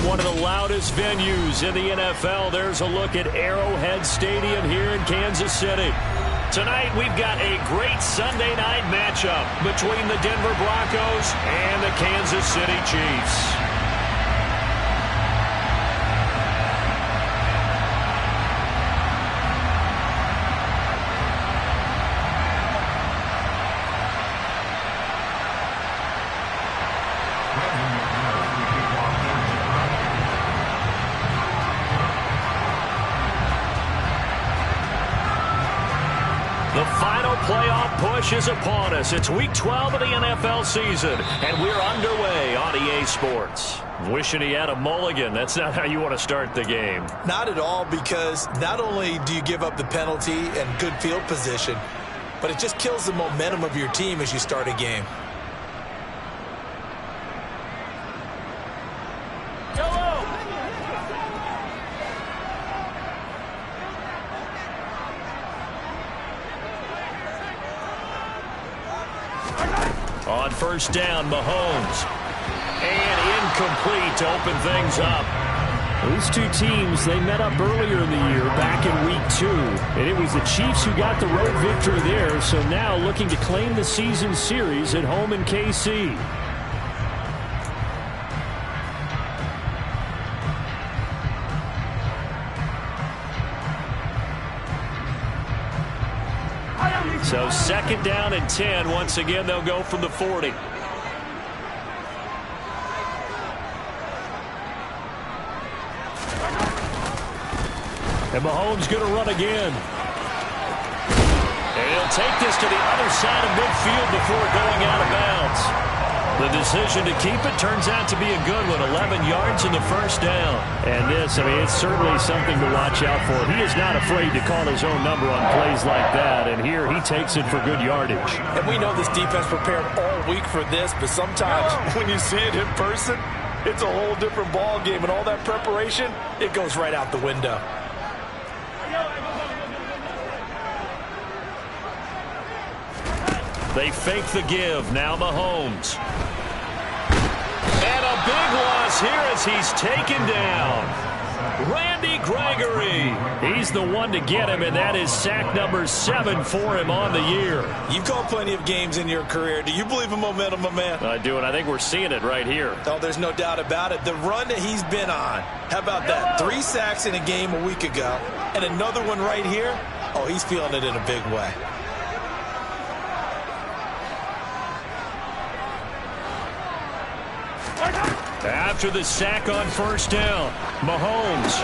from one of the loudest venues in the NFL. There's a look at Arrowhead Stadium here in Kansas City. Tonight, we've got a great Sunday night matchup between the Denver Broncos and the Kansas City Chiefs. The final playoff push is upon us. It's Week 12 of the NFL season, and we're underway on EA Sports. Wishing he had a mulligan. That's not how you want to start the game. Not at all, because not only do you give up the penalty and good field position, but it just kills the momentum of your team as you start a game. On first down, Mahomes. And incomplete to open things up. These two teams, they met up earlier in the year, back in Week 2. And it was the Chiefs who got the road victory there, so now looking to claim the season series at home in KC. So second down and 10. Once again, they'll go from the 40. And Mahomes going to run again. And he'll take this to the other side of midfield before going out of bounds. The decision to keep it turns out to be a good one. 11 yards in the first down. And this, I mean, it's certainly something to watch out for. He is not afraid to call his own number on plays like that. And here he takes it for good yardage. And we know this defense prepared all week for this, but sometimes when you see it in person, it's a whole different ball game. And all that preparation, it goes right out the window. They fake the give. Now Mahomes. And a big loss here as he's taken down. Randy Gregory. He's the one to get him, and that is sack number 7 for him on the year. You've called plenty of games in your career. Do you believe in momentum, my man? I do, and I think we're seeing it right here. Oh, there's no doubt about it. The run that he's been on. How about that? 3 sacks in a game a week ago, and another one right here. Oh, he's feeling it in a big way. After the sack on first down, Mahomes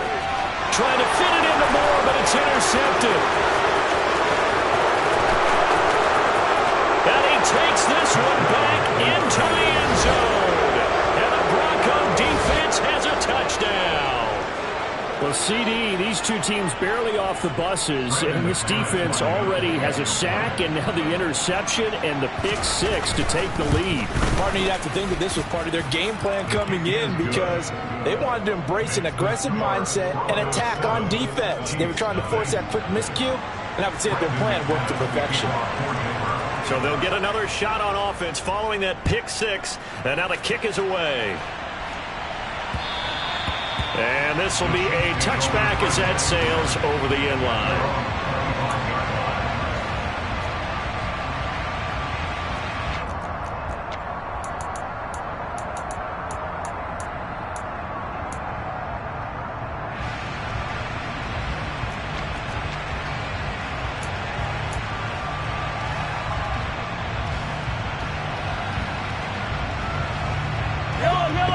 trying to fit it into Moore, but it's intercepted. And he takes this one back into the end zone. And the Bronco defense has a touchdown. Well, CD, these two teams barely off the buses, and this defense already has a sack and now the interception and the pick 6 to take the lead. Partner, you'd have to think that this was part of their game plan coming in, because they wanted to embrace an aggressive mindset and attack on defense. They were trying to force that quick miscue, and I would say that their plan worked to perfection. So they'll get another shot on offense following that pick 6, and now the kick is away. And this will be a touchback as that sails over the end line.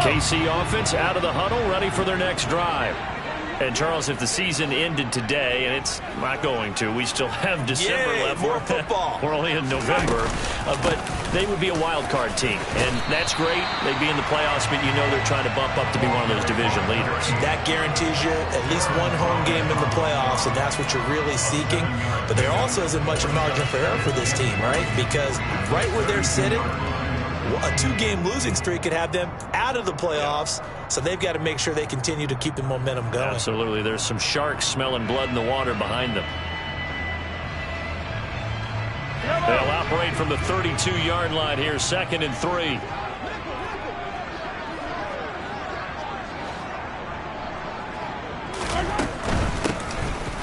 KC offense out of the huddle, ready for their next drive. And, Charles, if the season ended today, and it's not going to, we still have December left. More football. We're only in November. But they would be a wild card team. And that's great. They'd be in the playoffs, but you know they're trying to bump up to be one of those division leaders. That guarantees you at least one home game in the playoffs, and that's what you're really seeking. But there also isn't much of margin for error for this team, right? Because right where they're sitting, a 2-game losing streak could have them out of the playoffs, so they've got to make sure they continue to keep the momentum going. Absolutely. There's some sharks smelling blood in the water behind them. They'll operate from the 32-yard line here, 2nd and 3.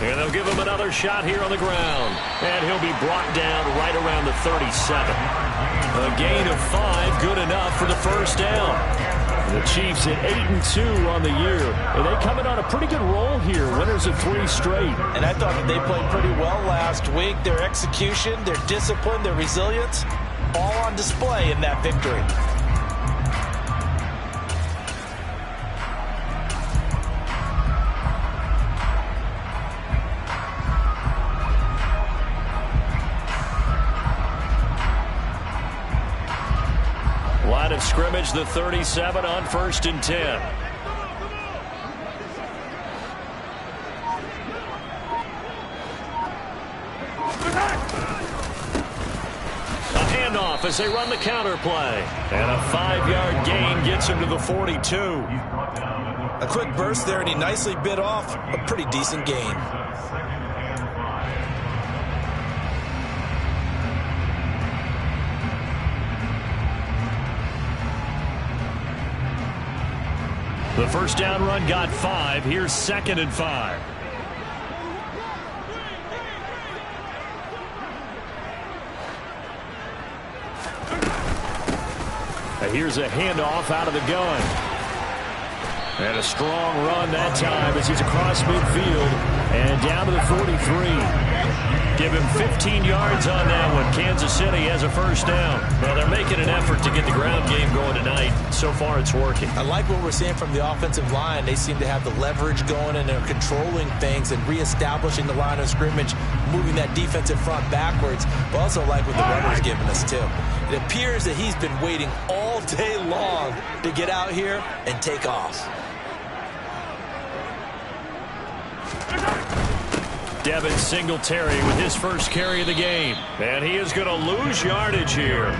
And they'll give him another shot here on the ground. And he'll be brought down right around the 37. A gain of 5, good enough for the first down. The Chiefs at 8-2 on the year. And they come in on a pretty good roll here. Winners of 3 straight. And I thought that they played pretty well last week. Their execution, their discipline, their resilience, all on display in that victory. Line of scrimmage, the 37 on 1st and 10. A handoff as they run the counter play. And a 5-yard gain gets him to the 42. A quick burst there, and he nicely bit off a pretty decent gain. The first down run got 5. Here's 2nd and 5. Here's a handoff out of the gun. And a strong run that time as he's across midfield and down to the 43. Give him 15 yards on that one. Kansas City has a first down. Well, they're making an effort to get the ground game going tonight. So far, it's working. I like what we're seeing from the offensive line. They seem to have the leverage going, and they're controlling things and reestablishing the line of scrimmage, moving that defensive front backwards. But also like what the runner's giving us, too. It appears that he's been waiting all day long to get out here and take off. Devin Singletary with his first carry of the game. And he is going to lose yardage here.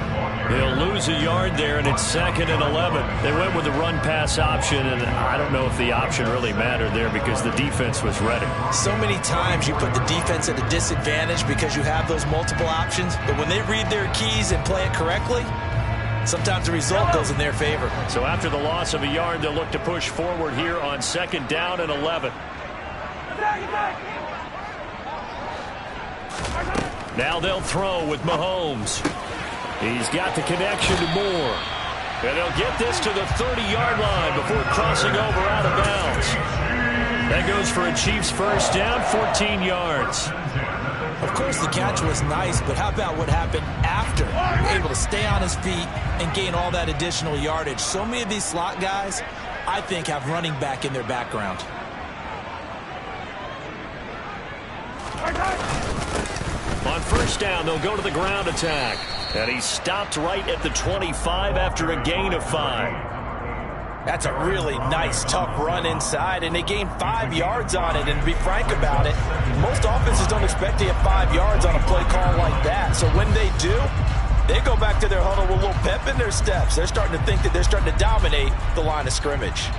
He'll lose a yard there, and it's 2nd and 11. They went with the run-pass option, and I don't know if the option really mattered there because the defense was ready. So many times you put the defense at a disadvantage because you have those multiple options, but when they read their keys and play it correctly, sometimes the result goes in their favor. So after the loss of a yard, they'll look to push forward here on 2nd down and 11. Now they'll throw with Mahomes. He's got the connection to Moore. And they'll get this to the 30-yard line before crossing over out of bounds. That goes for a Chiefs first down, 14 yards. Of course, the catch was nice, but how about what happened after? Able to stay on his feet and gain all that additional yardage. So many of these slot guys, I think, have running back in their background. On first down, they'll go to the ground attack. And he's stopped right at the 25 after a gain of 5. That's a really nice, tough run inside, and they gained 5 yards on it. And to be frank about it, most offenses don't expect to get 5 yards on a play call like that. So when they do, they go back to their huddle with a little pep in their steps. They're starting to think that they're starting to dominate the line of scrimmage.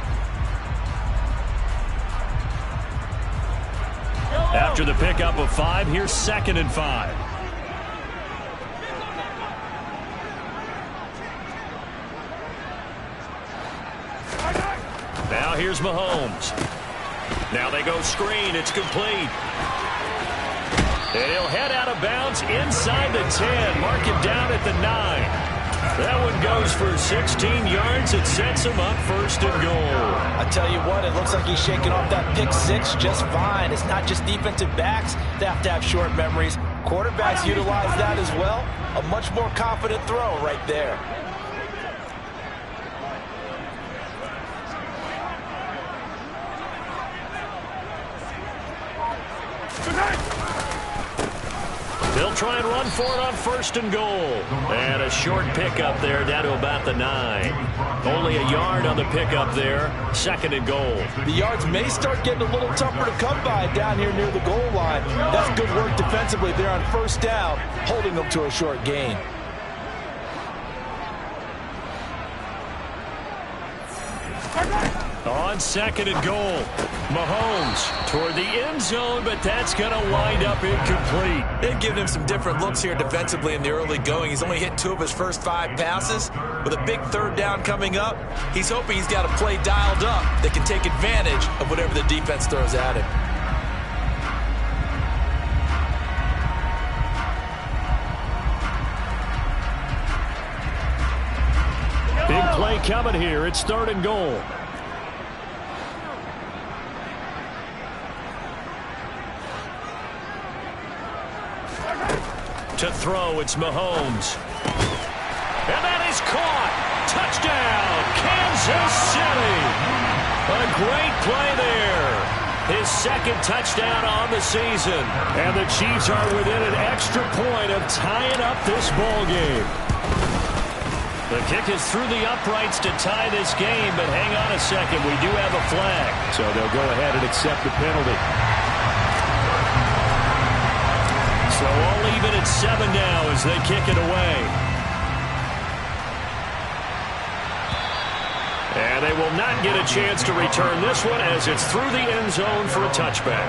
After the pickup of 5, here's 2nd and 5. Now here's Mahomes. Now they go screen. It's complete. And he'll head out of bounds inside the 10. Mark him down at the 9. That one goes for 16 yards. It sets him up 1st and goal. I tell you what, it looks like he's shaking off that pick 6 just fine. It's not just defensive backs that have to have short memories. Quarterbacks utilize that as well. A much more confident throw right there. They'll try and run for it on 1st and goal. And a short pickup there down to about the 9. Only a yard on the pickup there. 2nd and goal. The yards may start getting a little tougher to come by down here near the goal line. That's good work defensively there on first down, holding them to a short gain. On 2nd and goal, Mahomes toward the end zone, but that's going to wind up incomplete. They've given him some different looks here defensively in the early going. He's only hit 2 of his first 5 passes. With a big 3rd down coming up, he's hoping he's got a play dialed up that can take advantage of whatever the defense throws at him. coming here. It's 3rd and goal. To throw, it's Mahomes. And that is caught. Touchdown, Kansas City. A great play there. His 2nd touchdown on the season. And the Chiefs are within an extra point of tying up this ball game. The kick is through the uprights to tie this game, but hang on a second. We do have a flag. So they'll go ahead and accept the penalty. So all even at 7 now as they kick it away. And they will not get a chance to return this one as it's through the end zone for a touchback.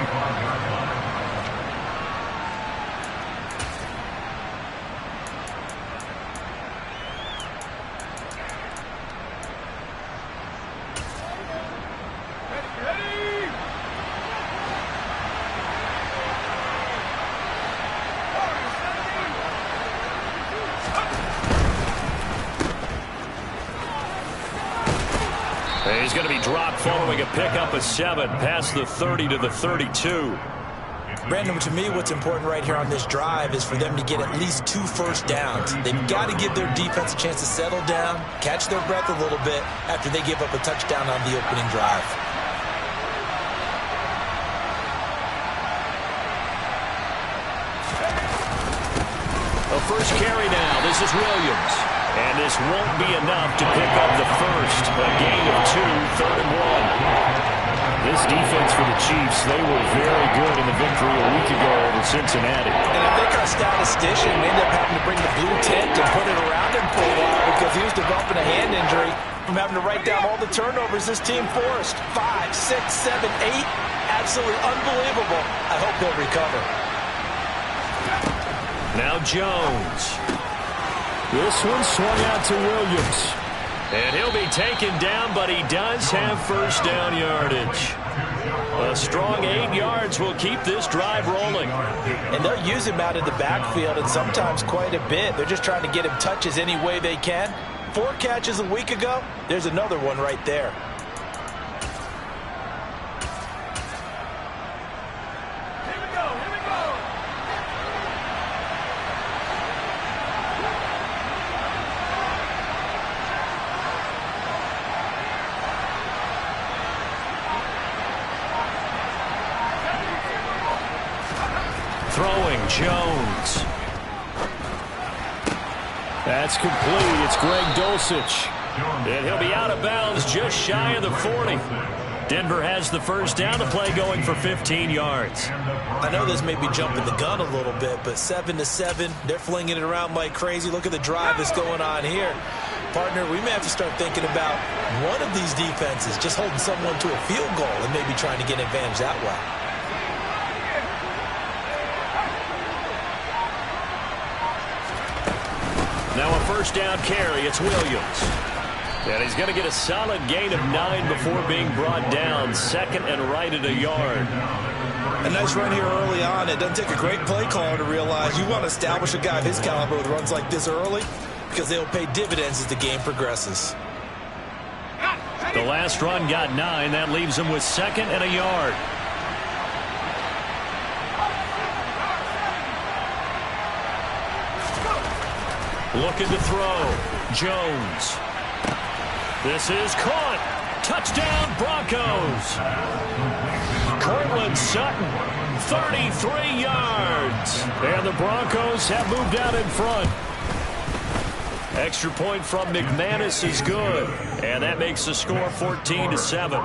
He's going to be dropped following a pickup of 7 past the 30 to the 32. Brandon, to me, what's important right here on this drive is for them to get at least 2 first downs. They've got to give their defense a chance to settle down, catch their breath a little bit after they give up a touchdown on the opening drive. A first carry now. This is Williams. And this won't be enough to pick up the first. A gain of 2, 3rd and 1. This defense for the Chiefs, they were very good in the victory a week ago over Cincinnati. And I think our statistician ended up having to bring the blue tent and put it around him for a while because he was developing a hand injury from having to write down all the turnovers this team forced. 5, 6, 7, 8. Absolutely unbelievable. I hope he'll recover. Now Jones. This one swung out to Williams. And he'll be taken down, but he does have first down yardage. A strong 8 yards will keep this drive rolling. And they'll use him out in the backfield, and sometimes quite a bit. They're just trying to get him touches any way they can. 4 catches a week ago. There's another one right there. Throwing, Jones. That's complete. It's Greg Dulcich. And he'll be out of bounds just shy of the 40. Denver has the first down to play going for 15 yards. I know this may be jumping the gun a little bit, but 7-7, they're flinging it around like crazy. Look at the drive that's going on here. Partner, we may have to start thinking about one of these defenses just holding someone to a field goal and maybe trying to get an advantage that way. Now a first down carry. It's Williams. And he's going to get a solid gain of 9 before being brought down. 2nd and right at a yard. A nice run here early on. It doesn't take a great play caller to realize you want to establish a guy of his caliber with runs like this early because they'll pay dividends as the game progresses. The last run got 9. That leaves him with 2nd and a yard. Looking to throw. Jones. This is caught. Touchdown, Broncos. Cortland Sutton, 33 yards. And the Broncos have moved out in front. Extra point from McManus is good. And that makes the score 14-7.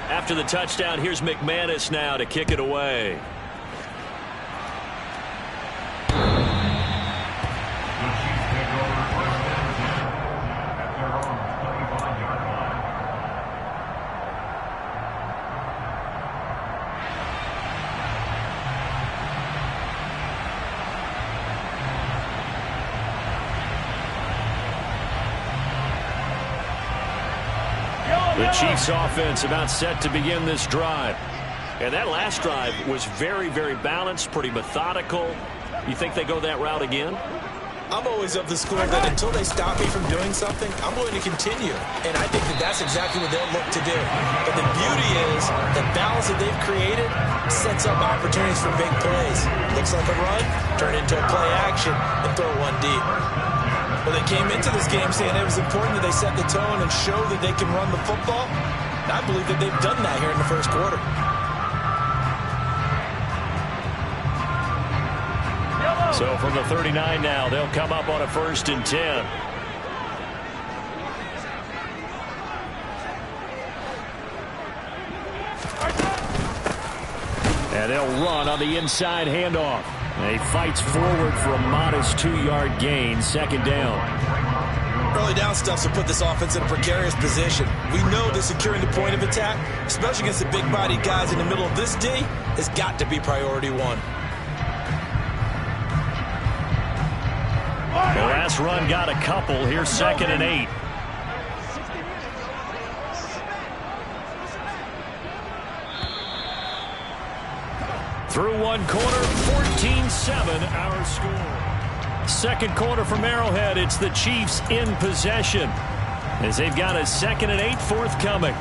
After the touchdown, here's McManus now to kick it away. The Chiefs offense about set to begin this drive. And that last drive was very, very balanced, pretty methodical. You think they go that route again? I'm always of the school that until they stop me from doing something, I'm going to continue. And I think that that's exactly what they'll look to do. But the beauty is the balance that they've created sets up opportunities for big plays. Looks like a run, turn into a play action, and throw one deep. Well, they came into this game saying it was important that they set the tone and show that they can run the football. And I believe that they've done that here in the first quarter. So from the 39 now, they'll come up on a 1st and 10. And they'll run on the inside handoff. And he fights forward for a modest 2-yard gain, 2nd down. Early down stuff will put this offense in a precarious position. We know that securing the point of attack, especially against the big-bodied guys in the middle of this D, has got to be priority one. The last run got a couple. Here's 2nd and 8. Through one quarter, 14-7 our score. Second quarter from Arrowhead. It's the Chiefs in possession as they've got a 2nd and 8 forthcoming.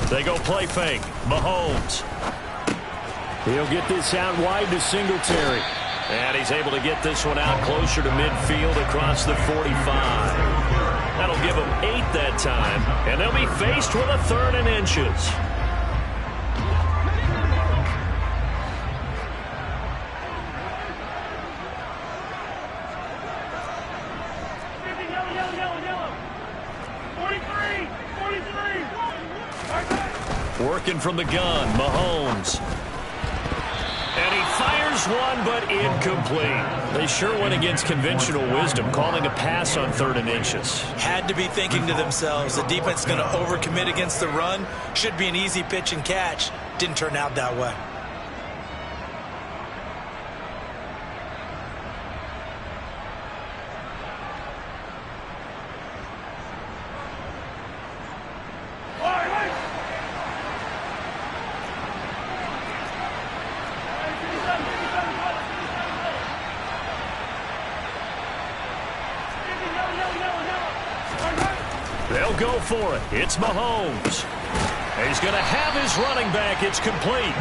They go play fake. Mahomes. He'll get this out wide to Singletary. And he's able to get this one out closer to midfield across the 45. That'll give them 8 that time. And they'll be faced with a 3rd and inches. Working from the gun, Mahomes. And he fires one, but incomplete. They sure went against conventional wisdom, calling a pass on 3rd and inches. Had to be thinking to themselves, the defense is going to overcommit against the run. Should be an easy pitch and catch. Didn't turn out that way. They'll go for it. It's Mahomes. He's going to have his running back. It's complete.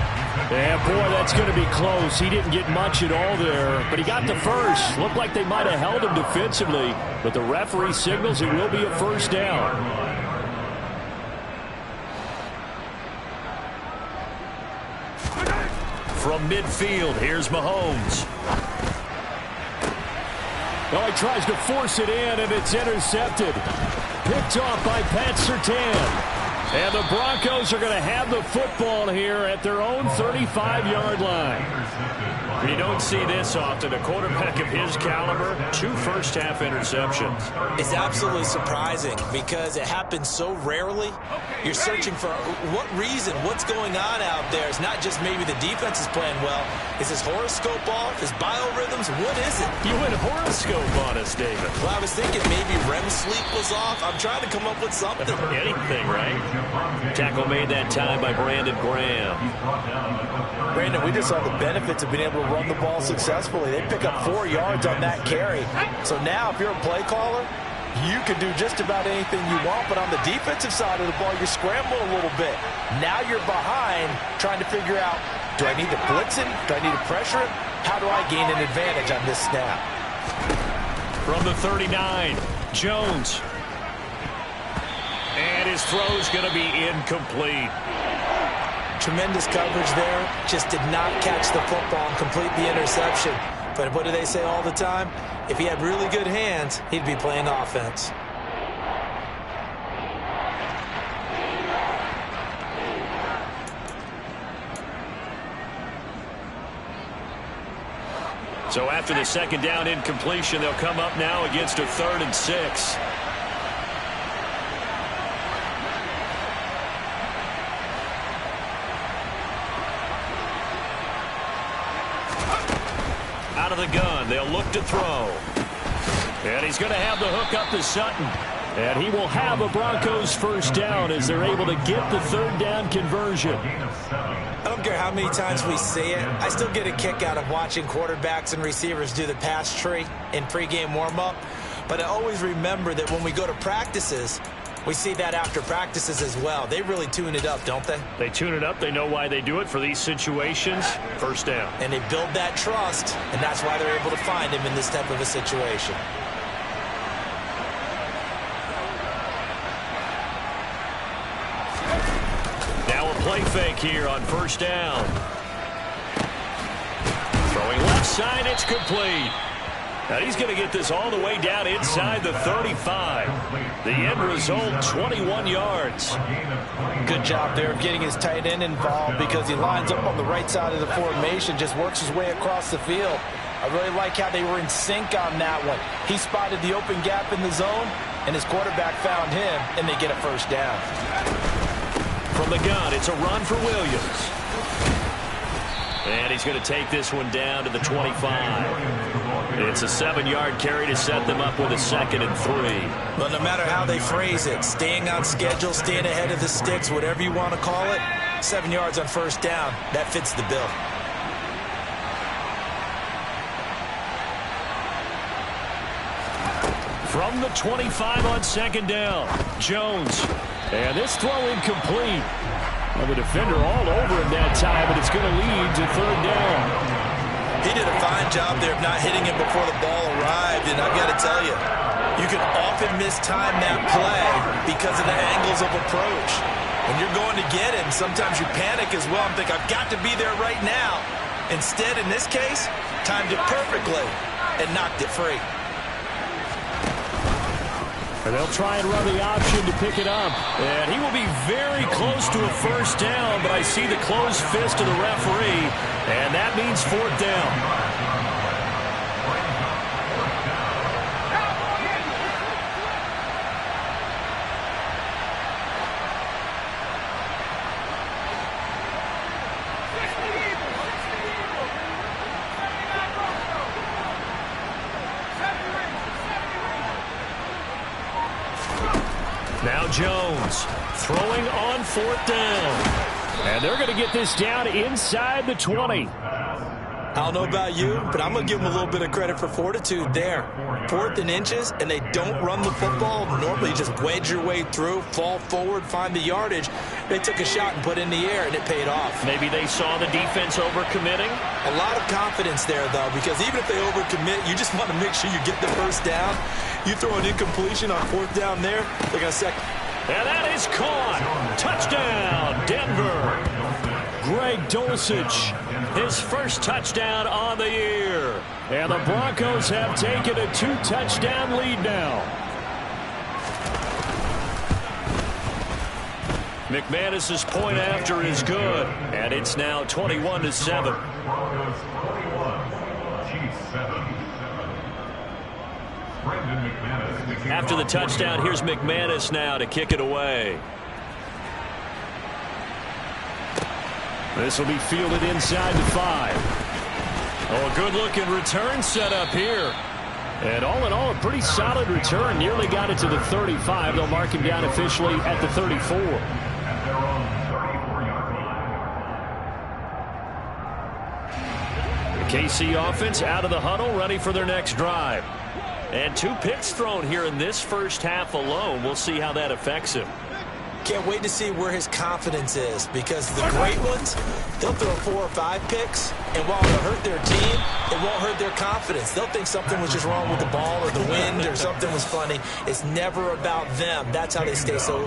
Yeah, boy, that's going to be close. He didn't get much at all there, but he got the first. Looked like they might have held him defensively, but the referee signals it will be a 1st down. From midfield, here's Mahomes. Well, he tries to force it in, and it's intercepted. Picked off by Pat Surtain. And the Broncos are going to have the football here at their own 35-yard line. You don't see this often. A quarterback of his caliber, 2 first-half interceptions. It's absolutely surprising because it happens so rarely. You're searching for what reason, what's going on out there. It's not just maybe the defense is playing well. Is his horoscope off? His biorhythms? What is it? You went horoscope on us, David. Well, I was thinking maybe REM sleep was off. I'm trying to come up with something. Anything, right? Tackle made that time by Brandon Graham. Brandon, we just saw the benefits of being able to run the ball successfully. They pick up 4 yards on that carry. So now if you're a play caller, you can do just about anything you want, but on the defensive side of the ball, you're scrambling a little bit. Now you're behind trying to figure out, do I need to blitz him? Do I need to pressure him? How do I gain an advantage on this snap? From the 39, Jones. And his throw's going to be incomplete. Tremendous coverage there. Just did not catch the football and complete the interception. But what do they say all the time? If he had really good hands, he'd be playing offense. So after the second down incompletion, they'll come up now against a 3rd and 6. Out of the gun, they'll look to throw. And he's going to have the hook up to Sutton. And he will have a Broncos first down as they're able to get the 3rd down conversion. I don't care how many times we see it. I still get a kick out of watching quarterbacks and receivers do the pass tree in pregame warm-up. But I always remember that when we go to practices, we see that after practices as well. They really tune it up, don't they? They tune it up. They know why they do it for these situations. First down. And they build that trust, and that's why they're able to find him in this type of a situation. Play fake here on first down. Throwing left side, it's complete. Now he's going to get this all the way down inside the 35. The end result, 21 yards. Good job there of getting his tight end involved because he lines up on the right side of the formation, just works his way across the field. I really like how they were in sync on that one. He spotted the open gap in the zone, and his quarterback found him, and they get a first down. From the gun, it's a run for Williams. And he's going to take this one down to the 25. It's a 7-yard carry to set them up with a 2nd and 3. Well, no matter how they phrase it, staying on schedule, staying ahead of the sticks, whatever you want to call it, 7 yards on first down, that fits the bill. From the 25 on 2nd down, Jones. And this throw incomplete. Well, the defender all over him that time, but it's going to lead to 3rd down. He did a fine job there of not hitting him before the ball arrived, and I've got to tell you, you can often mistime that play because of the angles of approach. When you're going to get him, sometimes you panic as well and think, I've got to be there right now. Instead, in this case, timed it perfectly and knocked it free. And they'll try and run the option to pick it up. And he will be very close to a first down, but I see the closed fist of the referee, and that means 4th down. Now Jones throwing on 4th down. And they're going to get this down inside the 20. I don't know about you, but I'm going to give them a little bit of credit for fortitude there. 4th and inches, and they don't run the football. Normally, you just wedge your way through, fall forward, find the yardage. They took a shot and put it in the air, and it paid off. Maybe they saw the defense overcommitting. A lot of confidence there, though, because even if they overcommit, you just want to make sure you get the first down. You throw an incompletion on 4th down there, they're going to second. And that is caught. Touchdown, Denver. Greg Dulcich, his first touchdown on the year. And the Broncos have taken a 2-touchdown lead now. McManus's point after is good, and it's now 21-7. After the touchdown, here's McManus now to kick it away. This will be fielded inside the 5. Oh, a good-looking return set up here. And all in all, a pretty solid return. Nearly got it to the 35. They'll mark him down officially at the 34. The KC offense out of the huddle, ready for their next drive. And 2 picks thrown here in this first half alone. We'll see how that affects him. Can't wait to see where his confidence is, because the great ones, they'll throw 4 or 5 picks, and while it'll hurt their team, it won't hurt their confidence. They'll think something was just wrong with the ball or the wind or something was funny. It's never about them. That's how they stay so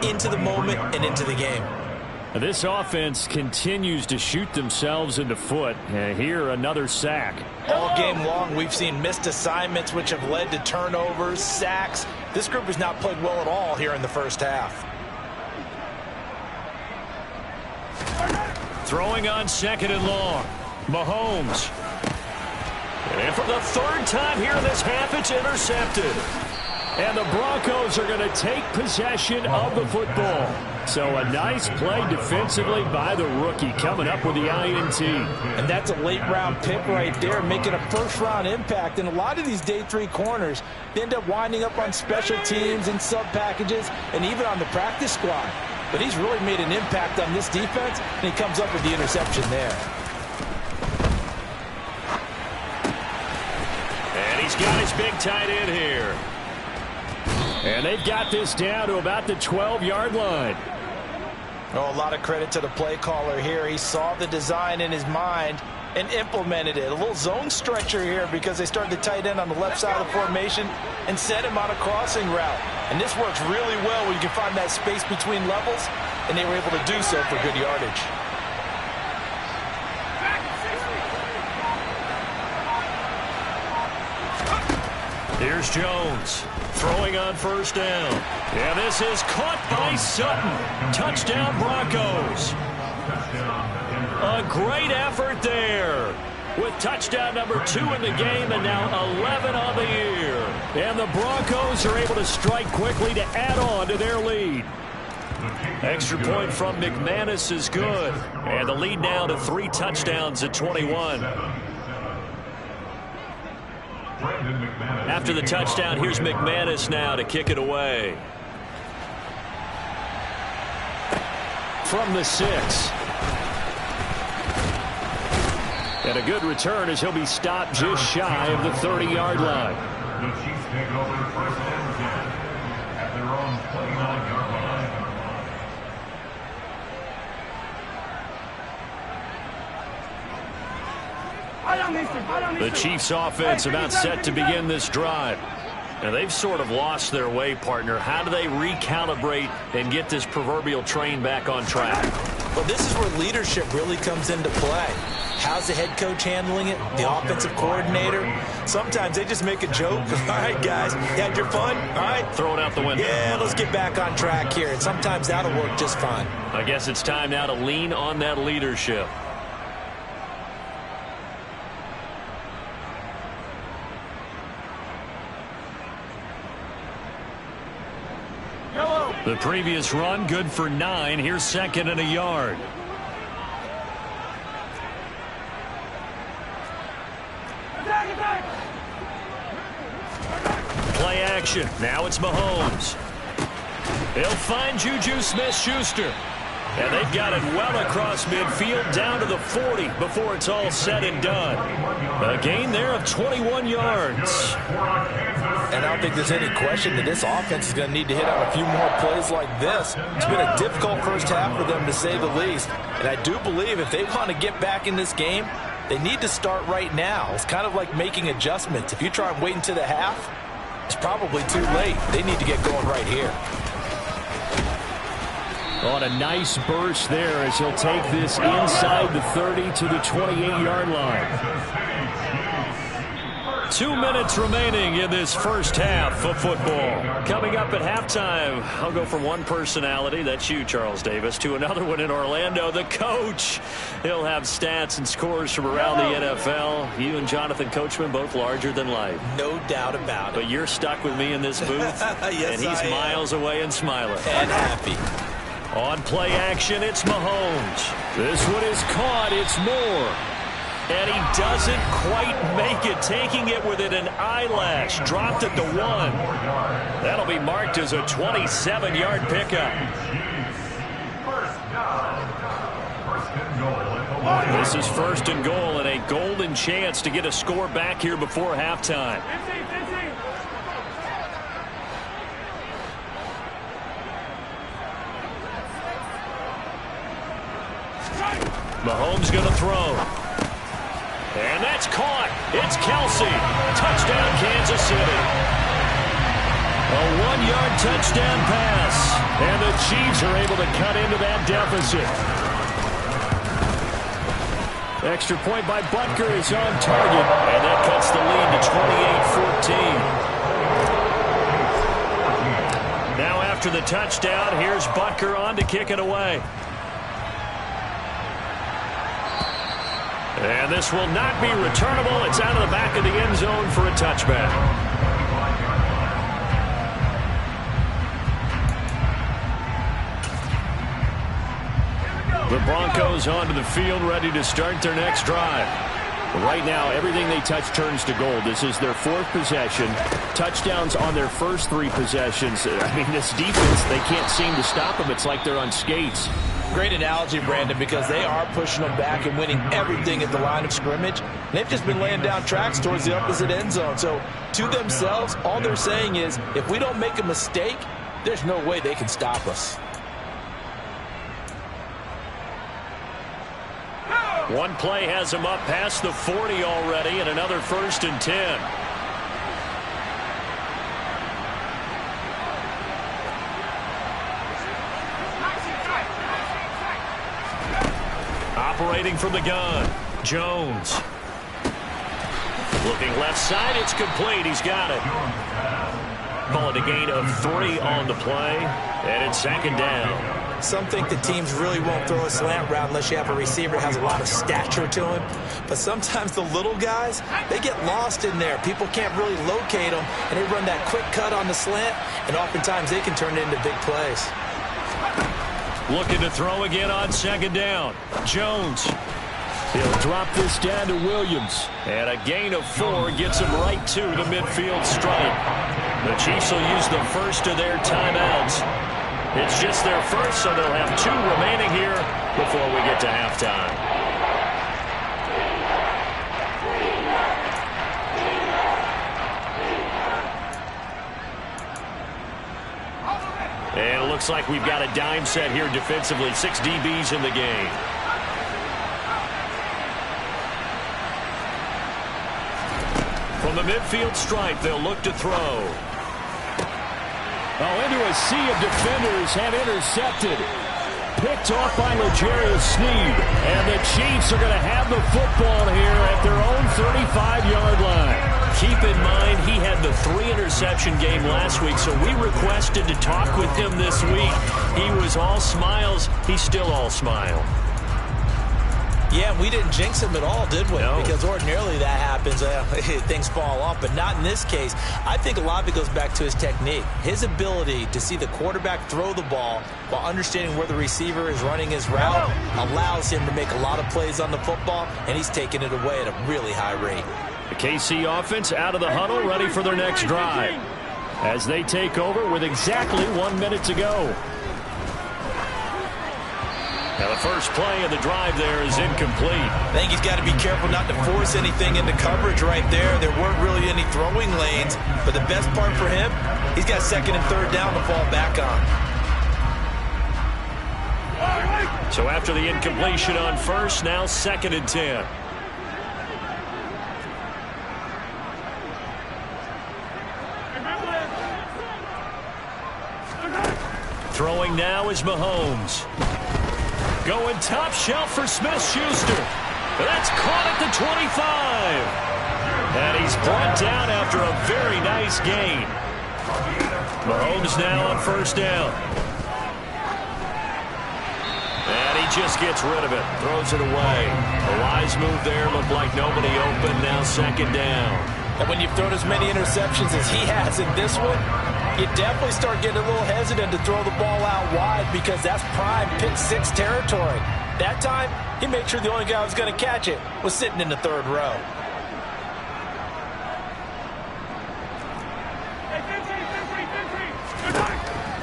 into the moment and into the game. This offense continues to shoot themselves in the foot. And here, another sack. All game long, we've seen missed assignments, which have led to turnovers, sacks. This group has not played well at all here in the first half. Throwing on second and long. Mahomes. And for the third time here in this half, it's intercepted. And the Broncos are going to take possession of the football. So a nice play defensively by the rookie, coming up with the INT. And that's a late-round pick right there, making a first-round impact. And a lot of these day 3 corners, they end up winding up on special teams and sub-packages and even on the practice squad. But he's really made an impact on this defense, and he comes up with the interception there. And he's got his big tight end here. And they've got this down to about the 12-yard line. Oh, a lot of credit to the play caller here. He saw the design in his mind and implemented it. A little zone stretcher here because they started the tight end on the left side of the formation and set him on a crossing route. And this works really well when you can find that space between levels, and they were able to do so for good yardage. Here's Jones throwing on first down. And this is caught by Sutton. Touchdown Broncos. A great effort there with touchdown number 2 in the game and now 11 on the year. And the Broncos are able to strike quickly to add on to their lead. Extra point from McManus is good. And the lead now to 3 touchdowns at 21. After the touchdown, here's McManus now to kick it away. From the 6. And a good return as he'll be stopped just shy of the 30-yard line. The Chiefs take over first and 10 at their own 29-yard line. The Chiefs offense about set to begin this drive. And they've sort of lost their way, partner. How do they recalibrate and get this proverbial train back on track? Well, this is where leadership really comes into play. How's the head coach handling it? The offensive coordinator? Sometimes they just make a joke. All right, guys, you had your fun? All right. Throw it out the window. Yeah, let's get back on track here. And sometimes that'll work just fine. I guess it's time now to lean on that leadership. The previous run, good for 9. Here's second and a yard. Play action. Now it's Mahomes. They'll find Juju Smith-Schuster. And they've got it well across midfield down to the 40 before it's all said and done. A gain there of 21 yards. And I don't think there's any question that this offense is going to need to hit out a few more plays like this. It's been a difficult first half for them, to say the least. And I do believe if they want to get back in this game, they need to start right now. It's kind of like making adjustments. If you try and wait until the half, it's probably too late. They need to get going right here. On a nice burst there as he'll take this inside the 30 to the 28-yard line. 2 minutes remaining in this first half of football. Coming up at halftime, I'll go from one personality, that's you, Charles Davis, to another one in Orlando, the coach. He'll have stats and scores from around the NFL. You and Jonathan Coachman, both larger than life. No doubt about it. But you're stuck with me in this booth, yes, and he's miles away and smiling. And happy. On play action, it's Mahomes. This one is caught. It's Moore. And he doesn't quite make it, taking it within an eyelash. Dropped it to 1. That'll be marked as a 27-yard pickup. This is first and goal and a golden chance to get a score back here before halftime. Mahomes going to throw. And that's caught. It's Kelsey. Touchdown, Kansas City. A 1-yard touchdown pass. And the Chiefs are able to cut into that deficit. Extra point by Butker is on target. And that cuts the lead to 28-14. Now after the touchdown, here's Butker on to kick it away. And this will not be returnable. It's out of the back of the end zone for a touchback. The Broncos onto the field, ready to start their next drive. Right now, everything they touch turns to gold. This is their 4th possession. Touchdowns on their first 3 possessions. I mean, this defense, they can't seem to stop them. It's like they're on skates. Great analogy, Brandon, because they are pushing them back and winning everything at the line of scrimmage. They've just been laying down tracks towards the opposite end zone. So to themselves, all they're saying is, if we don't make a mistake, there's no way they can stop us. One play has him up past the 40 already, and another 1st and 10. Operating from the gun, Jones. Looking left side, it's complete. He's got it. Call it a gain of 3 on the play, and it's 2nd down. Some think the teams really won't throw a slant route unless you have a receiver that has a lot of stature to him. But sometimes the little guys, they get lost in there. People can't really locate them, and they run that quick cut on the slant, and oftentimes they can turn it into big plays. Looking to throw again on 2nd down. Jones. He'll drop this down to Williams. And a gain of 4 gets him right to the midfield stripe. The Chiefs will use the first of their timeouts. It's just their first, so they'll have 2 remaining here before we get to halftime. And it looks like we've got a dime set here defensively. 6 DBs in the game. From the midfield stripe, they'll look to throw. Oh, into a sea of defenders have intercepted. Picked off by L'Jarius Sneed. And the Chiefs are going to have the football here at their own 35-yard line. Keep in mind, he had the 3-interception game last week, so we requested to talk with him this week. He was all smiles. He's still all smile. Yeah, we didn't jinx him at all, did we? No. Because ordinarily that happens. Things fall off, but not in this case. I think a lot of it goes back to his technique. His ability to see the quarterback throw the ball while understanding where the receiver is running his route allows him to make a lot of plays on the football, and he's taking it away at a really high rate. The KC offense out of the huddle, ready for their next drive. As they take over with exactly 1 minute to go. Now the first play of the drive there is incomplete. I think he's got to be careful not to force anything into coverage right there. There weren't really any throwing lanes, but the best part for him, he's got 2nd and 3rd down to fall back on. So after the incompletion on 1st, now 2nd and 10. Throwing now is Mahomes. Going top shelf for Smith-Schuster. That's caught at the 25. And he's brought down after a very nice gain. Mahomes now on 1st down. And he just gets rid of it. Throws it away. A wise move there. Looked like nobody open. Now 2nd down. And when you've thrown as many interceptions as he has in this one, you definitely start getting a little hesitant to throw the ball out wide because that's prime pick-6 territory. That time, he made sure the only guy who was going to catch it was sitting in the 3rd row.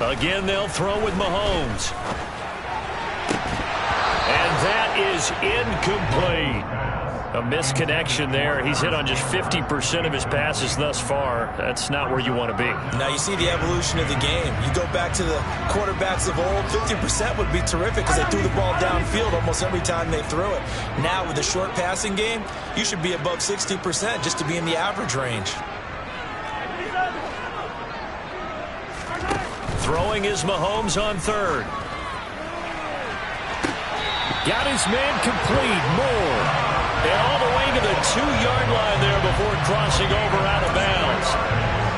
Again, they'll throw with Mahomes. And that is incomplete. A misconnection there. He's hit on just 50% of his passes thus far. That's not where you want to be. Now you see the evolution of the game. You go back to the quarterbacks of old, 50% would be terrific because they threw the ball downfield almost every time they threw it. Now with the short passing game, you should be above 60% just to be in the average range. Throwing is Mahomes on third. Got his man complete. Moore. And all the way to the 2-yard line there before crossing over out of bounds.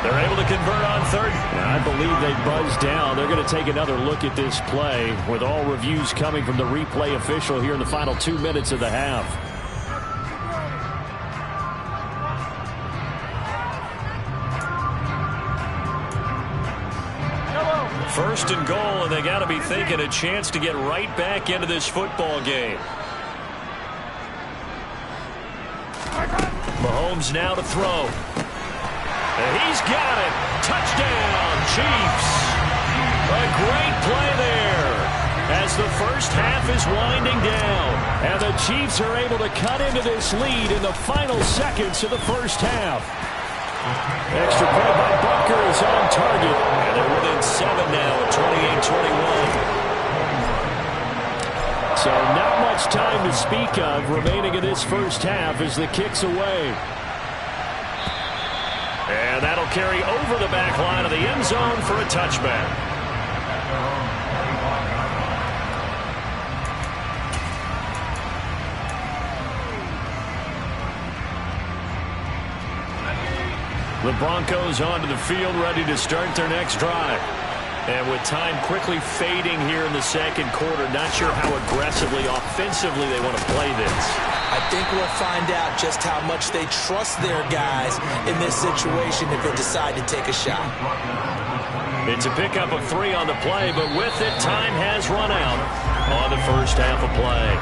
They're able to convert on third. I believe they buzzed down. They're going to take another look at this play with all reviews coming from the replay official here in the final 2 minutes of the half. First and goal, and they got to be thinking a chance to get right back into this football game. Mahomes now to throw. And he's got it. Touchdown, Chiefs. A great play there as the first half is winding down. And the Chiefs are able to cut into this lead in the final seconds of the first half. Extra point by Butker is on target. And they're within 7 now at 28-21. So not much time to speak of remaining in this first half as the kick's away. And that'll carry over the back line of the end zone for a touchback. The Broncos onto the field, ready to start their next drive. And with time quickly fading here in the second quarter, not sure how aggressively, offensively they want to play this. I think we'll find out just how much they trust their guys in this situation if they decide to take a shot. It's a pickup of 3 on the play, but with it, time has run out on the first half of play.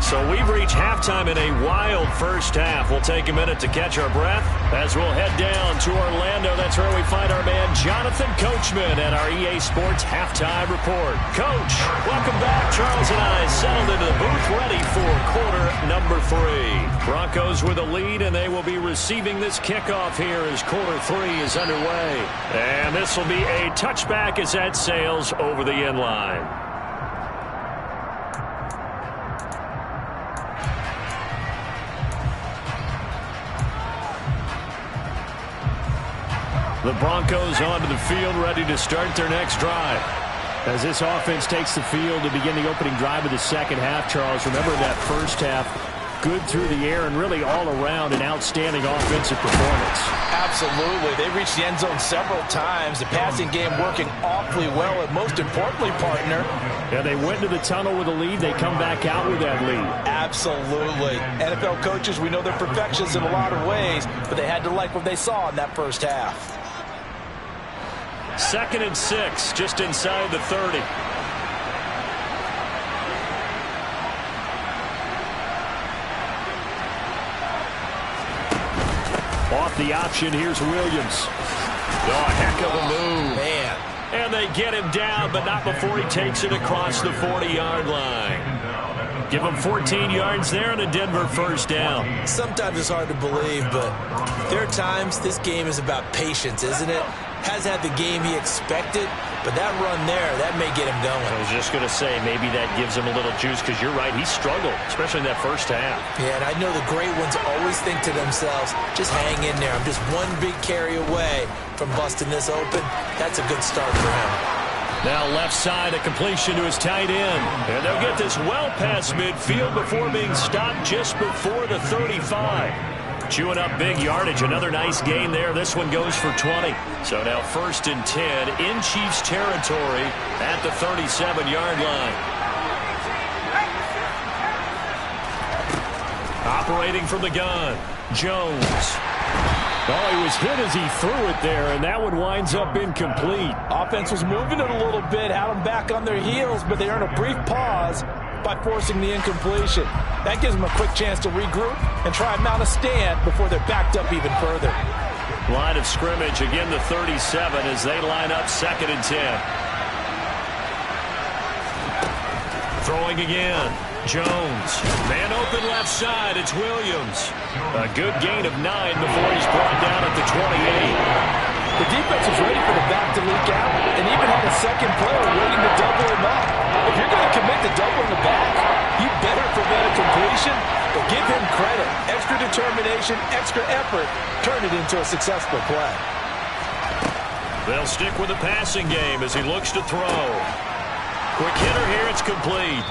So we've reached halftime in a wild first half. We'll take a minute to catch our breath as we'll head down to Orlando. That's where we find our man Jonathan Coachman at our EA Sports Halftime Report. Coach, welcome back. Charles and I settled into the booth ready for quarter number 3. Broncos with a lead, and they will be receiving this kickoff here as quarter 3 is underway. And this will be a touchback as that sails over the end line. The Broncos onto the field, ready to start their next drive. As this offense takes the field to begin the opening drive of the second half, Charles, remember that first half, good through the air and really all around an outstanding offensive performance. Absolutely. They reached the end zone several times. The passing game working awfully well, and most importantly, partner. Yeah, they went to the tunnel with a lead. They come back out with that lead. Absolutely. NFL coaches, we know they're perfectionists in a lot of ways, but they had to like what they saw in that first half. 2nd and 6, just inside the 30. Off the option, here's Williams. Oh, a heck of a move. Man. And they get him down, but not before he takes it across the 40-yard line. Give him 14 yards there and a Denver first down. Sometimes it's hard to believe, but there are times this game is about patience, isn't it? Has had the game he expected, but that run there, that may get him going. I was just going to say, maybe that gives him a little juice, because you're right, he struggled, especially in that first half. Yeah, and I know the great ones always think to themselves, just hang in there. I'm just one big carry away from busting this open. That's a good start for him. Now left side, a completion to his tight end. And they'll get this well past midfield before being stopped just before the 35. Chewing up big yardage. Another nice gain there. This one goes for 20. So now 1st and 10 in Chiefs territory at the 37-yard line. Operating from the gun, Jones. Oh, he was hit as he threw it there, and that one winds up incomplete. Offense was moving it a little bit, had them back on their heels, but they earned a brief pause by forcing the incompletion. That gives them a quick chance to regroup and try and mount a stand before they're backed up even further. Line of scrimmage, again the 37 as they line up 2nd and 10. Throwing again, Jones. Man open left side, it's Williams. A good gain of 9 before he's brought down at the 28. The defense was ready for the back to leak out and even had a second player waiting to double him up. If you're going to commit to doubling the back, you better prevent a completion, but give him credit. Extra determination, extra effort, turn it into a successful play. They'll stick with the passing game as he looks to throw. Quick hitter here, it's complete.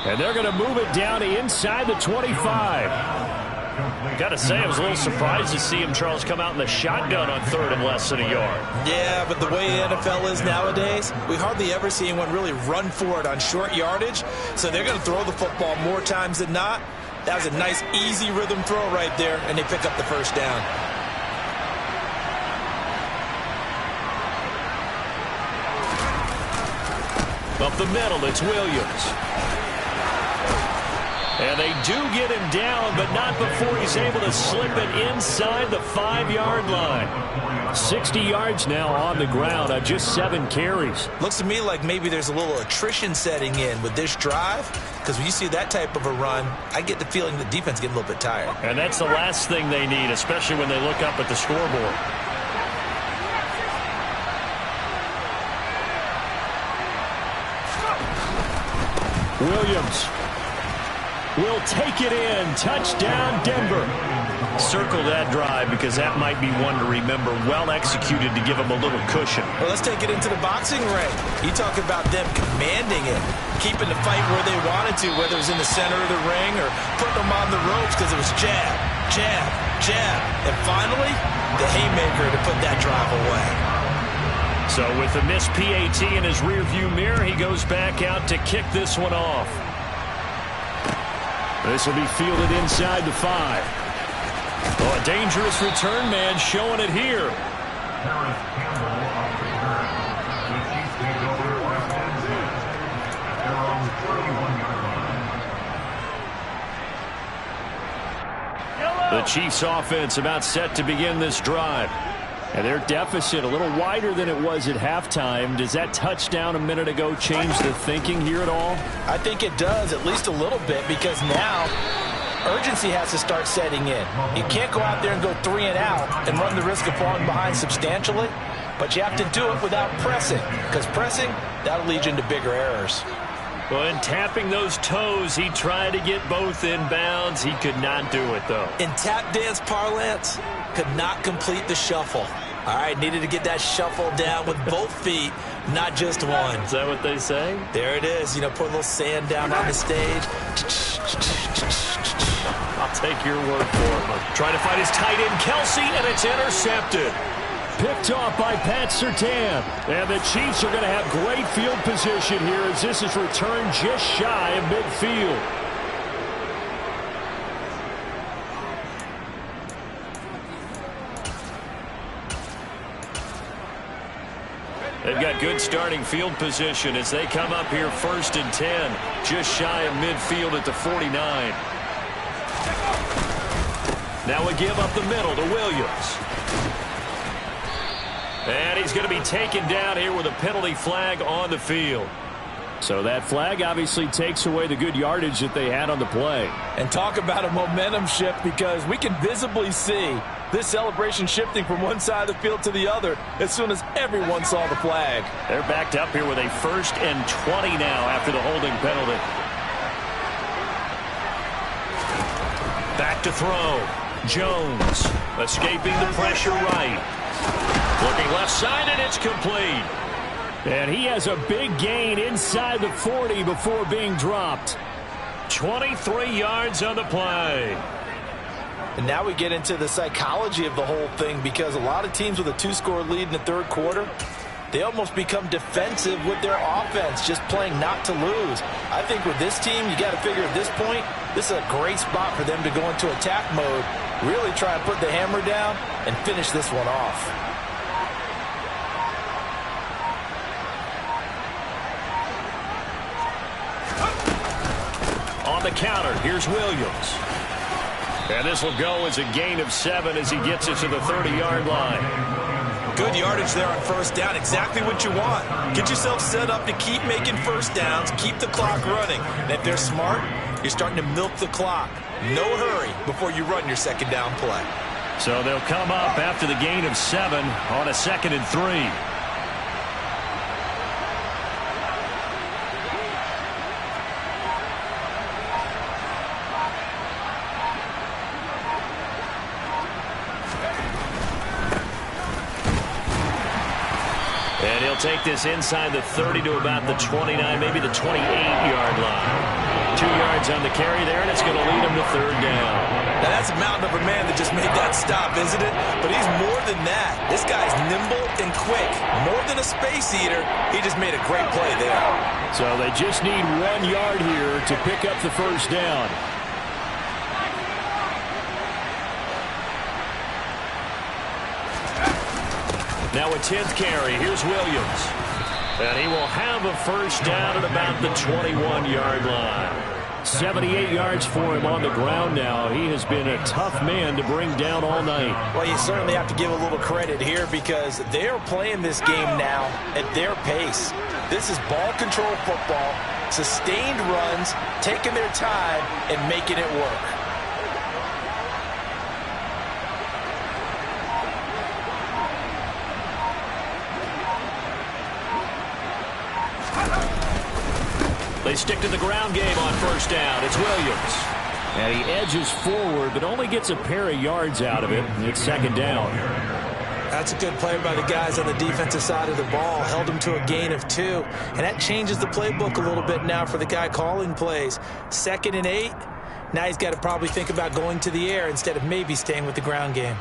And they're going to move it down to inside the 25. Got to say, I was a little surprised to see him, Charles, come out in the shotgun on third and less than a yard. Yeah, but the way the NFL is nowadays, we hardly ever see anyone really run for it on short yardage. So they're going to throw the football more times than not. That was a nice, easy rhythm throw right there, and they pick up the first down. Up the middle, it's Williams. And they do get him down, but not before he's able to slip it inside the 5-yard line. 60 yards now on the ground on just 7 carries. Looks to me like maybe there's a little attrition setting in with this drive, because when you see that type of a run, I get the feeling the defense getting a little bit tired. And that's the last thing they need, especially when they look up at the scoreboard. Williams will take it in. Touchdown, Denver. Circle that drive because that might be one to remember. Well executed to give them a little cushion. Well, let's take it into the boxing ring. You talk about them commanding it, keeping the fight where they wanted to, whether it was in the center of the ring or putting them on the ropes because it was jab, jab, jab. And finally, the haymaker to put that drive away. So with the missed PAT in his rearview mirror, he goes back out to kick this one off. This will be fielded inside the 5. Oh, a dangerous return man showing it here. Harris Campbell off the return. The Chiefs take over first and 10 at their own 31-yard line. The Chiefs offense about set to begin this drive. And their deficit a little wider than it was at halftime. Does that touchdown a minute ago change the thinking here at all? I think it does, at least a little bit, because now urgency has to start setting in. You can't go out there and go 3 and out and run the risk of falling behind substantially, but you have to do it without pressing, because pressing, that'll lead you into bigger errors. Well, in tapping those toes, he tried to get both in bounds. He could not do it, though. In tap dance parlance, could not complete the shuffle. All right, needed to get that shuffle down with both feet, not just one. Is that what they say? There it is. You know, put a little sand down on the stage. I'll take your word for it. Trying to find his tight end, Kelsey, and it's intercepted. Picked off by Pat Surtain. And the Chiefs are going to have great field position here as this is returned just shy of midfield. They've got good starting field position as they come up here 1st and 10, just shy of midfield at the 49. Now we give up the middle to Williams. And he's going to be taken down here with a penalty flag on the field. So that flag obviously takes away the good yardage that they had on the play. And talk about a momentum shift, because we can visibly see this celebration shifting from one side of the field to the other as soon as everyone saw the flag. They're backed up here with a 1st and 20 now after the holding penalty. Back to throw. Jones escaping the pressure right. Looking left side, and it's complete. And he has a big gain inside the 40 before being dropped. 23 yards on the play. And now we get into the psychology of the whole thing, because a lot of teams with a 2-score lead in the 3rd quarter, they almost become defensive with their offense, just playing not to lose. I think with this team, you got to figure at this point, this is a great spot for them to go into attack mode, really try and put the hammer down and finish this one off. On the counter, here's Williams. And this will go as a gain of 7 as he gets it to the 30-yard line. Good yardage there on 1st down. Exactly what you want. Get yourself set up to keep making 1st downs, keep the clock running. And if they're smart, you're starting to milk the clock. No hurry before you run your 2nd down play. So they'll come up after the gain of 7 on a 2nd and 3. he'll take this inside the 30 to about the 29, maybe the 28-yard line. 2 yards on the carry there, and it's going to lead him to third down. Now, that's a mountain of a man that just made that stop, isn't it? But he's more than that. This guy's nimble and quick. More than a space eater, he just made a great play there. So they just need 1 yard here to pick up the first down. Now a 10th carry. Here's Williams. And he will have a first down at about the 21-yard line. 78 yards for him on the ground now. He has been a tough man to bring down all night. Well, you certainly have to give a little credit here because they're playing this game now at their pace. This is ball control football, sustained runs, taking their time, and making it work. They stick to the ground game on first down. It's Williams. And he edges forward, but only gets a pair of yards out of it. It's second down. That's a good play by the guys on the defensive side of the ball. Held him to a gain of 2. And that changes the playbook a little bit now for the guy calling plays. 2nd and 8. Now he's got to probably think about going to the air instead of maybe staying with the ground game.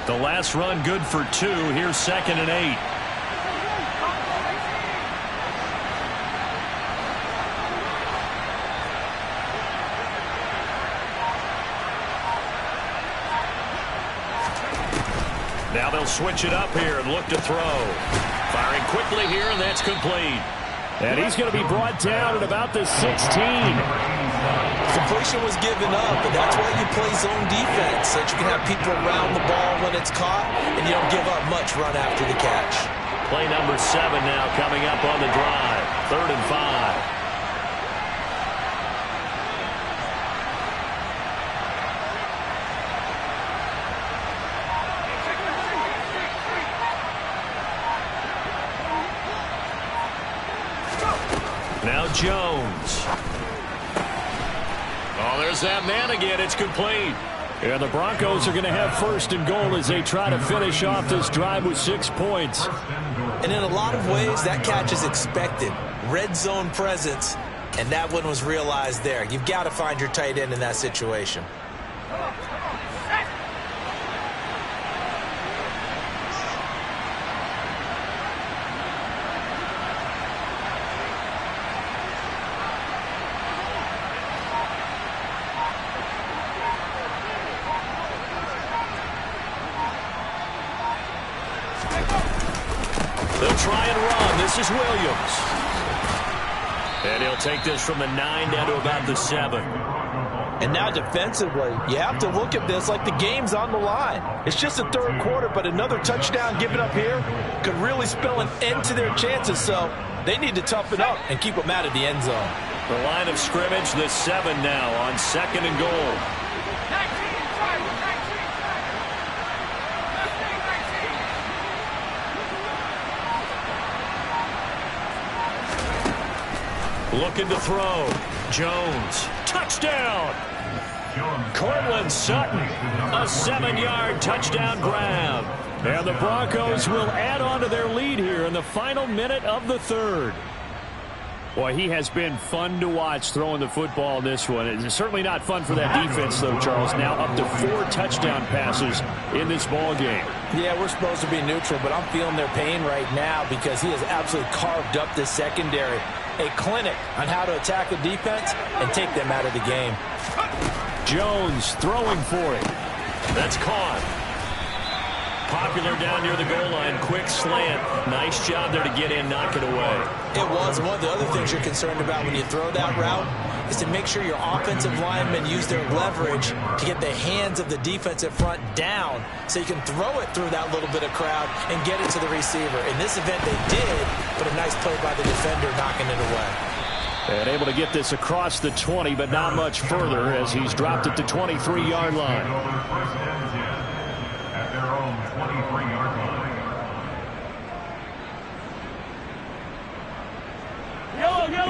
The last run good for 2. Here's 2nd and 8. Now they'll switch it up here and look to throw. Firing quickly here, and that's complete. And he's going to be brought down at about the 16. Completion was given up, but that's why you play zone defense, so that you can have people around the ball when it's caught, and you don't give up much run after the catch. Play number 7 now coming up on the drive. 3rd and 5. Now Jones. Oh, there's that man again. It's complete. And the Broncos are going to have 1st and goal as they try to finish off this drive with 6 points. And in a lot of ways, that catch is expected. Red zone presence, and that one was realized there. You've got to find your tight end in that situation. They'll try and run. This is Williams. And he'll take this from the 9 down to about the 7. And now defensively, you have to look at this like the game's on the line. It's just the 3rd quarter, but another touchdown given up here could really spell an end to their chances. So they need to toughen up and keep them out of the end zone. The line of scrimmage, the 7 now on 2nd and goal. Looking to throw. Jones. Touchdown. Cortland Sutton. A 7-yard touchdown grab. And the Broncos will add on to their lead here in the final minute of the 3rd. Boy, he has been fun to watch throwing the football in this one. It's certainly not fun for that defense, though, Charles. Now up to 4 touchdown passes in this ball game. Yeah, we're supposed to be neutral, but I'm feeling their pain right now because he has absolutely carved up the secondary. A clinic on how to attack the defense and take them out of the game. Jones throwing for it. That's caught. Popular down near the goal line. Quick slant. Nice job there to get in, knock it away. It was. One of the other things you're concerned about when you throw that route is to make sure your offensive linemen use their leverage to get the hands of the defensive front down so you can throw it through that little bit of crowd and get it to the receiver. In this event, they did, but a nice play by the defender knocking it away. And able to get this across the 20, but not much further as he's dropped it to 23-yard line. At their own 23-yard line.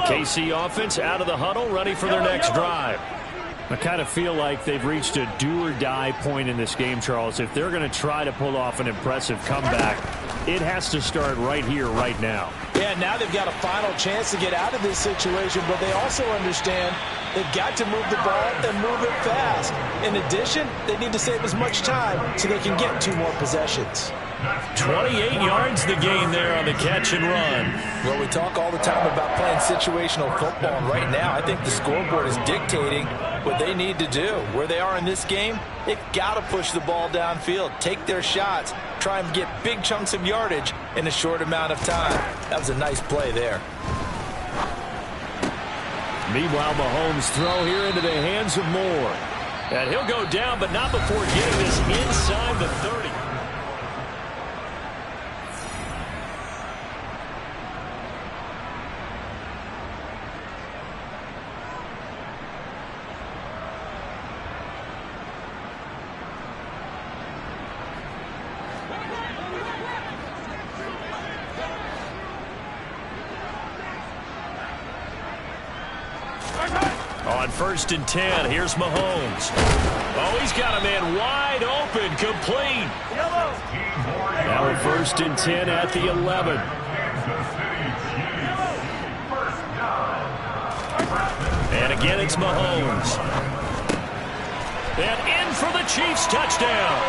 KC offense out of the huddle, ready for their next drive. I kind of feel like they've reached a do-or-die point in this game, Charles. If they're going to try to pull off an impressive comeback, it has to start right here, right now. Yeah, now they've got a final chance to get out of this situation, but they also understand they've got to move the ball and move it fast. In addition, they need to save as much time so they can get 2 more possessions. 28 yards the gain there on the catch and run. Well, we talk all the time about playing situational football, and right now I think the scoreboard is dictating what they need to do. Where they are in this game, they've got to push the ball downfield, take their shots, try and get big chunks of yardage in a short amount of time. That was a nice play there. Meanwhile, Mahomes' throw here into the hands of Moore. And he'll go down, but not before getting this inside the 30. On 1st and 10, here's Mahomes. Oh, he's got a man wide open, complete. Now a 1st and 10 at the 11. And again, it's Mahomes. And in for the Chiefs touchdown.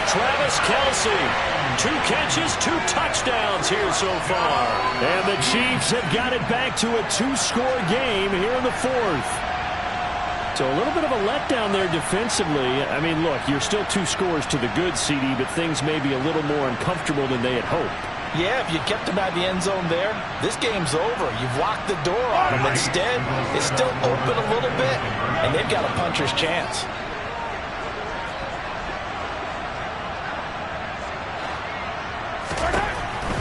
Travis Kelce. 2 catches, 2 touchdowns here so far. And the Chiefs have got it back to a 2-score game here in the 4th. So a little bit of a letdown there defensively. I mean, look, you're still 2 scores to the good, CD, but things may be a little more uncomfortable than they had hoped. Yeah, if you kept them out of the end zone there, this game's over. You've locked the door on them. Instead, it's still open a little bit, and they've got a puncher's chance.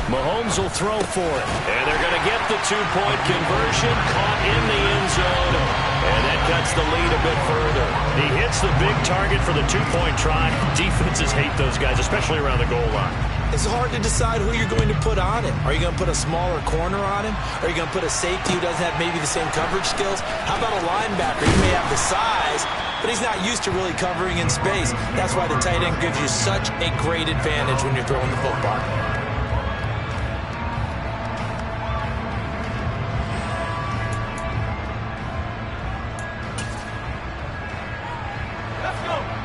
Mahomes will throw for it. And they're going to get the 2-point conversion. Caught in the end zone. And that cuts the lead a bit further. He hits the big target for the 2-point try. Defenses hate those guys, especially around the goal line. It's hard to decide who you're going to put on him. Are you going to put a smaller corner on him? Are you going to put a safety who doesn't have maybe the same coverage skills? How about a linebacker? He may have the size, but he's not used to really covering in space. That's why the tight end gives you such a great advantage when you're throwing the football.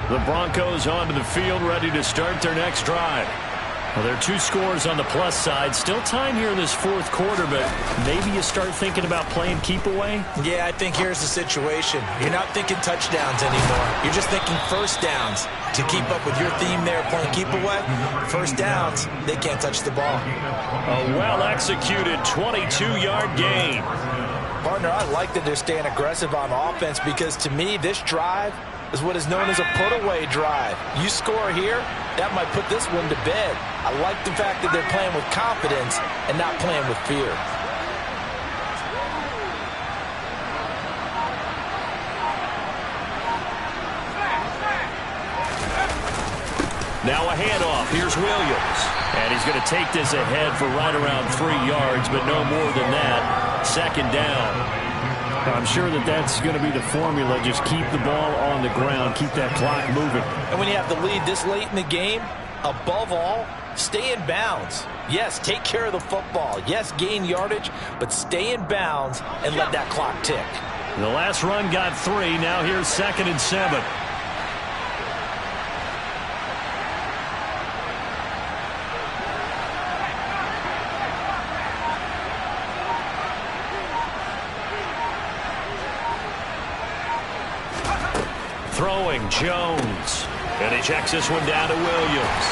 The Broncos onto the field, ready to start their next drive. Well, there are 2 scores on the plus side. Still time here in this 4th quarter, but maybe you start thinking about playing keep away? Yeah, I think here's the situation. You're not thinking touchdowns anymore. You're just thinking first downs. To keep up with your theme there, playing keep away, first downs, they can't touch the ball. A well-executed 22-yard gain. Partner, I like that they're staying aggressive on offense because, to me, this drive is what is known as a put-away drive. You score here, that might put this one to bed. I like the fact that they're playing with confidence and not playing with fear. Now a handoff. Here's Williams. And he's going to take this ahead for right around 3 yards, but no more than that. 2nd down. I'm sure that that's going to be the formula. Just keep the ball on the ground. Keep that clock moving. And when you have the lead this late in the game, above all, stay in bounds. Yes, take care of the football. Yes, gain yardage, but stay in bounds and let that clock tick. The last run got 3. Now here's 2nd and 7. Throwing Jones. And he checks this one down to Williams.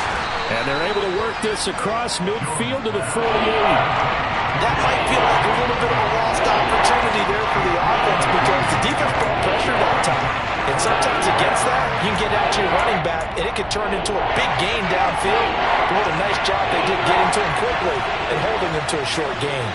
And they're able to work this across midfield to the 48. That might feel like a little bit of a lost opportunity there for the offense because the defense brought pressure that time. And sometimes against that, you can get out to your running back, and it could turn into a big gain downfield. But what a nice job they did getting to him quickly and holding him to a short gain.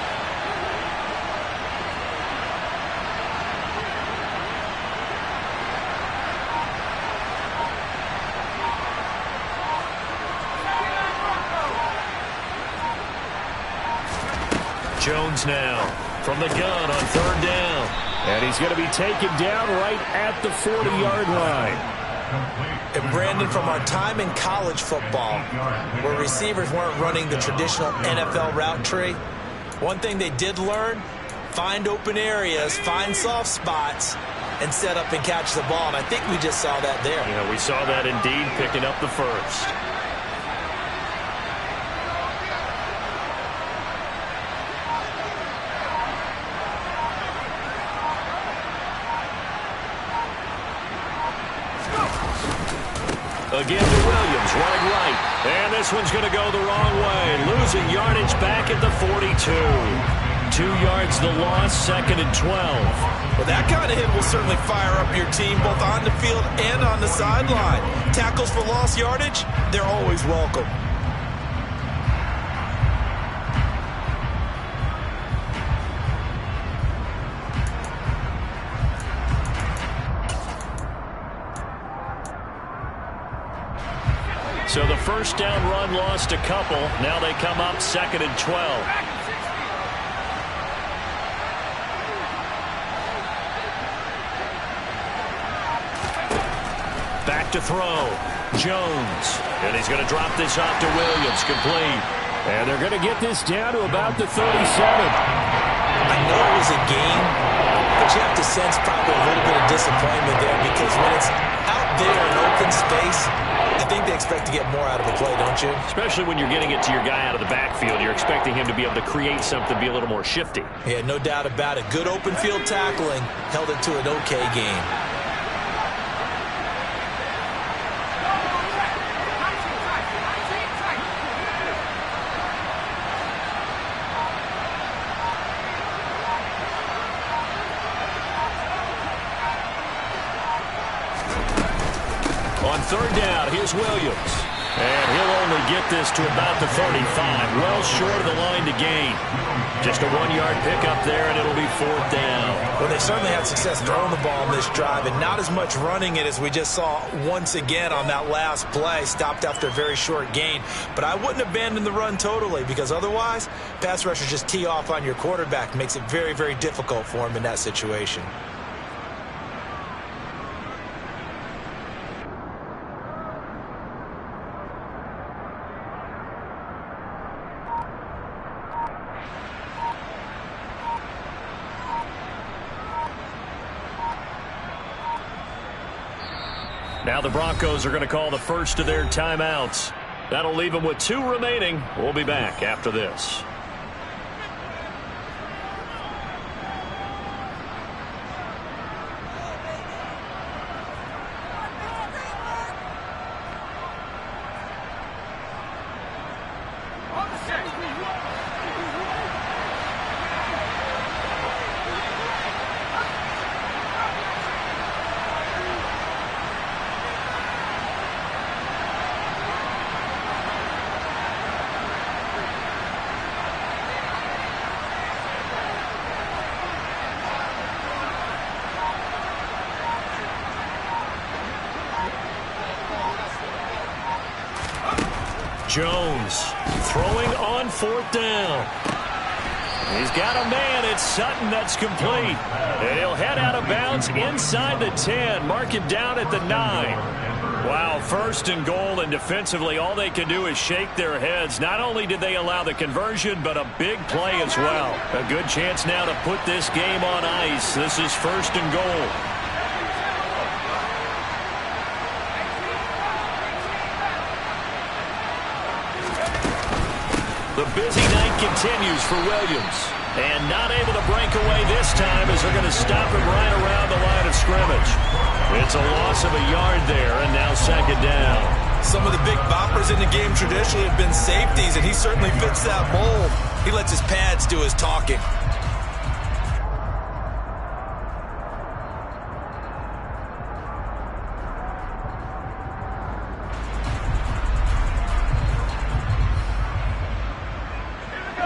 Jones now from the gun on 3rd down. And he's going to be taken down right at the 40-yard line. And Brandon, from our time in college football, where receivers weren't running the traditional NFL route tree, one thing they did learn, find open areas, find soft spots, and set up and catch the ball. And I think we just saw that there. Yeah, we saw that indeed, picking up the first. Again to Williams, running right. And this one's going to go the wrong way. Losing yardage back at the 42. 2 yards the loss, 2nd and 12. Well, that kind of hit will certainly fire up your team, both on the field and on the sideline. Tackles for lost yardage, they're always welcome. So the first down run lost a couple. Now they come up 2nd and 12. Back to throw. Jones. And he's going to drop this off to Williams. Complete. And they're going to get this down to about the 37. I know it was a game, but you have to sense probably a little bit of disappointment there, because when it's out there in open space, I think they expect to get more out of the play, don't you? Especially when you're getting it to your guy out of the backfield. You're expecting him to be able to create something, be a little more shifty. Yeah, no doubt about it. Good open field tackling held it to an okay game. On 3rd down, here's Williams. And he'll only get this to about the 35. Well short of the line to gain. Just a 1-yard pickup there, and it'll be 4th down. Well, they certainly had success throwing the ball on this drive, and not as much running it as we just saw once again on that last play. Stopped after a very short gain. But I wouldn't abandon the run totally, because otherwise, pass rushers just tee off on your quarterback. Makes it very, very difficult for him in that situation. Now the Broncos are going to call the first of their timeouts. That'll leave them with 2 remaining. We'll be back after this. Jones throwing on 4th down. He's got a man. It's Sutton that's complete. And he'll head out of bounds inside the 10. Mark him down at the 9. Wow, 1st and goal, and defensively all they can do is shake their heads. Not only did they allow the conversion, but a big play as well. A good chance now to put this game on ice. This is 1st and goal. The busy night continues for Williams. And not able to break away this time, as they're going to stop him right around the line of scrimmage. It's a loss of a yard there, and now 2nd down. Some of the big boppers in the game traditionally have been safeties, and he certainly fits that mold. He lets his pads do his talking.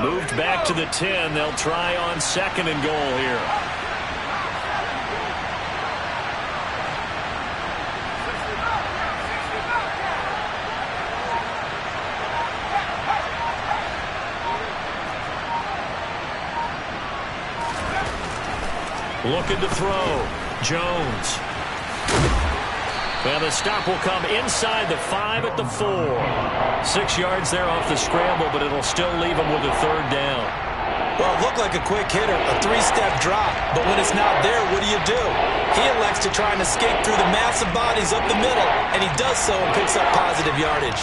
Moved back to the 10. They'll try on 2nd and goal here. Looking to throw. Jones. Well, the stop will come inside the 5 at the 4. 6 yards there off the scramble, but it'll still leave him with a 3rd down. Well, it looked like a quick hitter, a 3-step drop. But when it's not there, what do? He elects to try and escape through the massive bodies up the middle, and he does so and picks up positive yardage.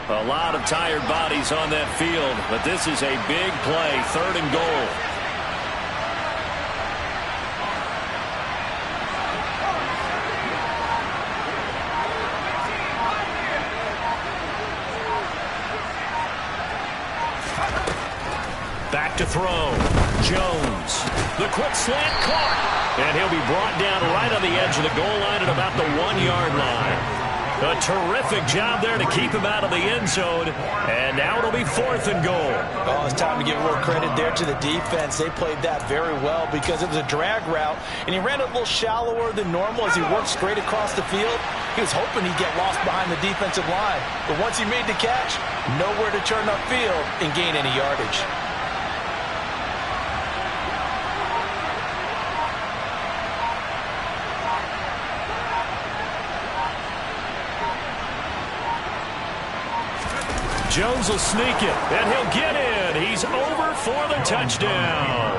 A lot of tired bodies on that field, but this is a big play, 3rd and goal. Back to throw. Jones. The quick slant caught. And he'll be brought down right on the edge of the goal line at about the 1-yard line. A terrific job there to keep him out of the end zone. And now it'll be 4th and goal. Oh, it's time to give a little credit there to the defense. They played that very well because it was a drag route, and he ran a little shallower than normal as he worked straight across the field. He was hoping he'd get lost behind the defensive line. But once he made the catch, nowhere to turn upfield and gain any yardage. Jones will sneak it, and he'll get in. He's over for the touchdown.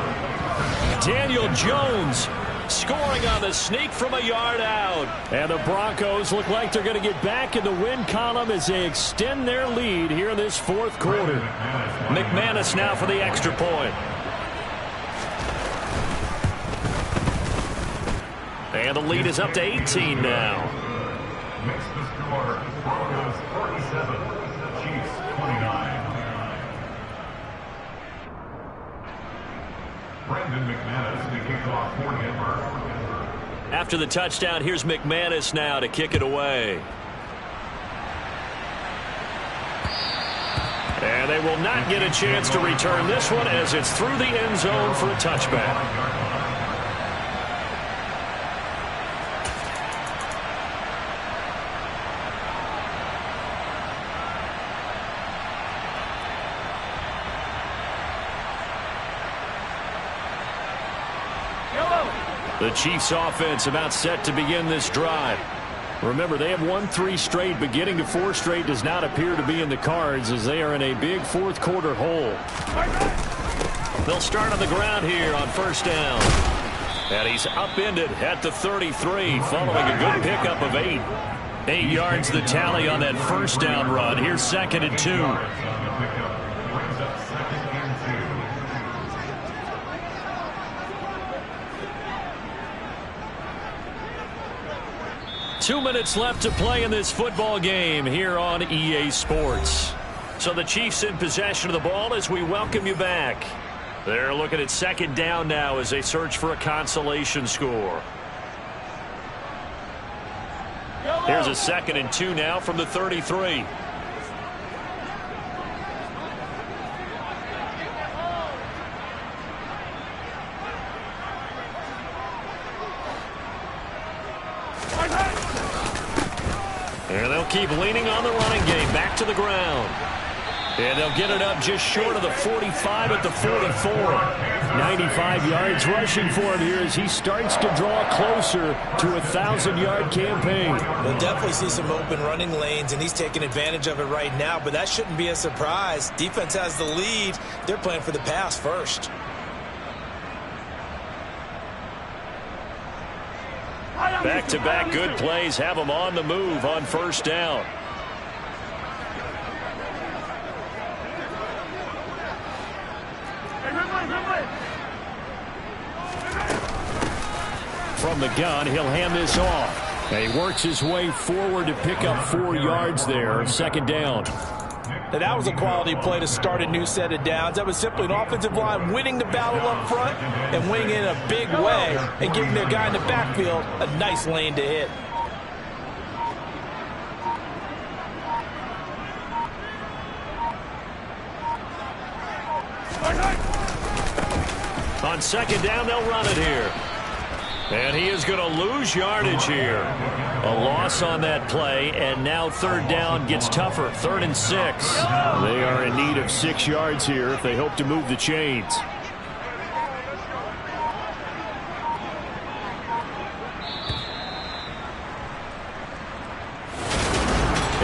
Daniel Jones scoring on the sneak from a yard out. And the Broncos look like they're going to get back in the win column as they extend their lead here in this 4th quarter. McManus now for the extra point. And the lead is up to 18 now. Makes the score. Broncos 47, Chiefs 29. Brandon McManus to kick off for Denver. After the touchdown, here's McManus now to kick it away. And they will not get a chance to return this one as it's through the end zone for a touchback. The Chiefs offense about set to begin this drive. Remember, they have won 3 straight, but getting to 4 straight does not appear to be in the cards as they are in a big 4th quarter hole. They'll start on the ground here on 1st down. And he's upended at the 33 following a good pickup of 8. 8 yards the tally on that 1st down run. Here's 2nd and 2. 2 minutes left to play in this football game here on EA Sports. So the Chiefs in possession of the ball as we welcome you back. They're looking at 2nd down now as they search for a consolation score. Here's a 2nd and 2 now from the 33. And they'll keep leaning on the running game. Back to the ground. And they'll get it up just short of the 45 at the 44. 95 yards rushing for him here as he starts to draw closer to a 1,000-yard campaign. We'll definitely see some open running lanes, and he's taking advantage of it right now, but that shouldn't be a surprise. Defense has the lead. They're playing for the pass first. Back-to-back good plays have them on the move on 1st down. From the gun, he'll hand this off. And he works his way forward to pick up 4 yards there. 2nd down. Now, that was a quality play to start a new set of downs. That was simply an offensive line winning the battle up front and winning in a big way and giving their guy in the backfield a nice lane to hit. On 2nd down, they'll run it here. And he is going to lose yardage here. A loss on that play, and now third down gets tougher. 3rd and 6. They are in need of 6 yards here if they hope to move the chains.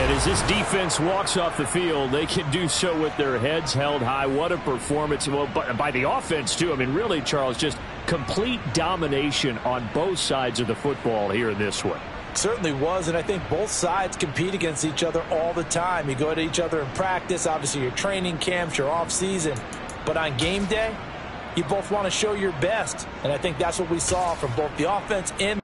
And as this defense walks off the field, they can do so with their heads held high. What a performance. Well, by the offense, too. I mean, really, Charles, just complete domination on both sides of the football here in this one. Certainly was, and I think both sides compete against each other all the time. You go to each other in practice, obviously your training camps, your off-season. But on game day, you both want to show your best. And I think that's what we saw from both the offense and